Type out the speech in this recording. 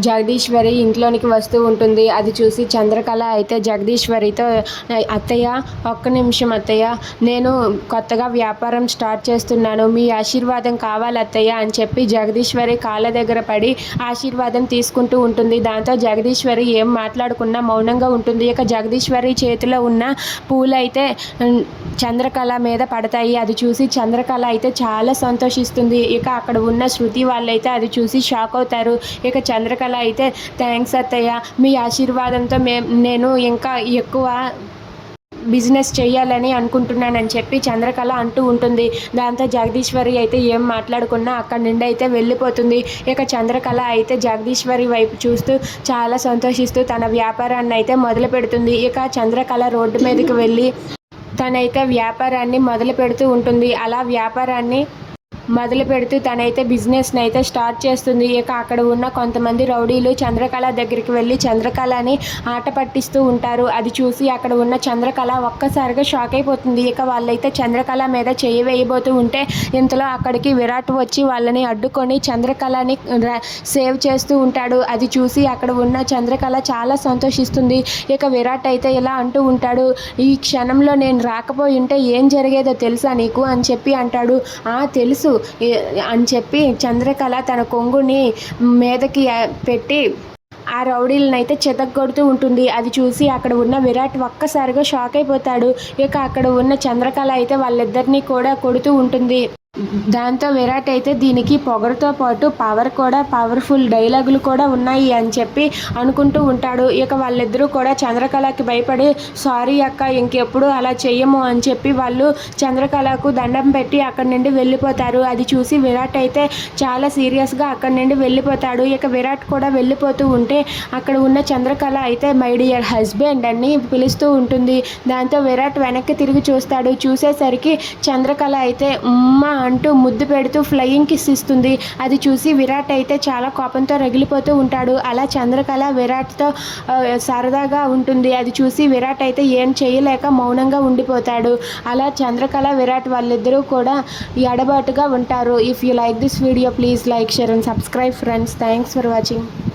జగదీశ్వరి ఇంట్లోనికి వస్తూ ఉంటుంది. అది చూసి చంద్రకళ అయితే జగదీశ్వరితో, అత్తయ్య ఒక్క నిమిషం అత్తయ్య, నేను కొత్తగా వ్యాపారం స్టార్ట్ చేస్తున్నాను, మీ ఆశీర్వాదం కావాలి అత్తయ్య అని చెప్పి జగదీశ్వరి కాళ్ళ దగ్గర పడి ఆశీర్వాదం తీసుకుంటూ ఉంటుంది. దాంతో జగదీశ్వరి ఏం మాట్లాడకుండా మౌనంగా ఉంటుంది. ఇక జగదీశ్వరి చేతిలో ఉన్న పూలైతే చంద్రకళ మీద పడతాయి. అది చూసి చంద్రకళ అయితే చాలా సంతోషిస్తుంది. ఇక అక్కడ ఉన్న శృతి వాళ్ళైతే అది చూసి షాక్ అవుతారు. ఇక చంద్రకళ అయితే థ్యాంక్స్ అత్తయ్య, మీ ఆశీర్వాదంతో నేను ఇంకా ఎక్కువ బిజినెస్ చేయాలని అనుకుంటున్నానని చెప్పి చంద్రకళ అంటూ ఉంటుంది. దాంతో జగదీశ్వరి అయితే ఏం మాట్లాడకుండా అక్కడి నుండి అయితే వెళ్ళిపోతుంది. ఇక చంద్రకళ అయితే జగదీశ్వరి వైపు చూస్తూ చాలా సంతోషిస్తూ తన వ్యాపారాన్ని అయితే మొదలు పెడుతుంది. ఇక చంద్రకళ రోడ్డు మీదకి వెళ్ళి తనైతే వ్యాపారాన్ని మొదలు పెడుతూ ఉంటుంది. అలా వ్యాపారాన్ని మొదలు పెడుతూ తనైతే బిజినెస్ని అయితే స్టార్ట్ చేస్తుంది. ఇక అక్కడ ఉన్న కొంతమంది రౌడీలు చంద్రకళ దగ్గరికి వెళ్ళి చంద్రకళని ఆట పట్టిస్తూ ఉంటారు. అది చూసి అక్కడ ఉన్న చంద్రకళ ఒక్కసారిగా షాక్ అయిపోతుంది. ఇక వాళ్ళైతే చంద్రకళ మీద చేయి వేయబోతూ ఉంటే ఇంతలో అక్కడికి విరాట్ వచ్చి వాళ్ళని అడ్డుకొని చంద్రకళని సేవ్ చేస్తూ ఉంటాడు. అది చూసి అక్కడ ఉన్న చంద్రకళ చాలా సంతోషిస్తుంది. ఇక విరాట్ అయితే ఇలా అంటూ ఉంటాడు, ఈ క్షణంలో నేను రాకపోయి ఉంటే ఏం జరిగేదో తెలుసా నీకు అని చెప్పి అంటాడు. తెలుసు అని చెప్పి చంద్రకళ తన కొంగుని మీదకి పెట్టి ఆ రౌడీలను అయితే చెతగొడుతూ ఉంటుంది. అది చూసి అక్కడ ఉన్న విరాట్ ఒక్కసారిగా షాక్ అయిపోతాడు. ఇక అక్కడ ఉన్న చంద్రకళ అయితే వాళ్ళిద్దరినీ కూడా కొడుతూ ఉంటుంది. దాంతో విరాట్ అయితే దీనికి పొగరుతో పాటు పవర్ఫుల్ డైలాగులు కూడా ఉన్నాయి అని చెప్పి అనుకుంటూ ఉంటాడు. ఇక వాళ్ళిద్దరూ కూడా చంద్రకళకి భయపడి సారీ అక్క, ఇంకెప్పుడు అలా చెయ్యము అని చెప్పి వాళ్ళు చంద్రకళకు దండం పెట్టి అక్కడి నుండి వెళ్ళిపోతారు. అది చూసి విరాట్ అయితే చాలా సీరియస్గా అక్కడి నుండి వెళ్ళిపోతాడు. ఇక విరాట్ కూడా వెళ్ళిపోతూ ఉంటే అక్కడ ఉన్న చంద్రకళ అయితే మై డియర్ హస్బెండ్ అని పిలుస్తూ ఉంటుంది. దాంతో విరాట్ వెనక్కి తిరిగి చూస్తాడు. చూసేసరికి చంద్రకళ అయితే అంటూ ముద్దు పెడుతూ ఫ్లయింగ్ కిస్ ఇస్తుంది. అది చూసి విరాట్ అయితే చాలా కోపంతో రగిలిపోతూ ఉంటాడు. అలా చంద్రకళ విరాట్తో సరదాగా ఉంటుంది. అది చూసి విరాట్ అయితే ఏం చేయలేక మౌనంగా ఉండిపోతాడు. అలా చంద్రకళ విరాట్ వాళ్ళిద్దరూ కూడా ఎడబాటుగా ఉంటారు. If you like this video please like, share and subscribe friends. Thanks for watching.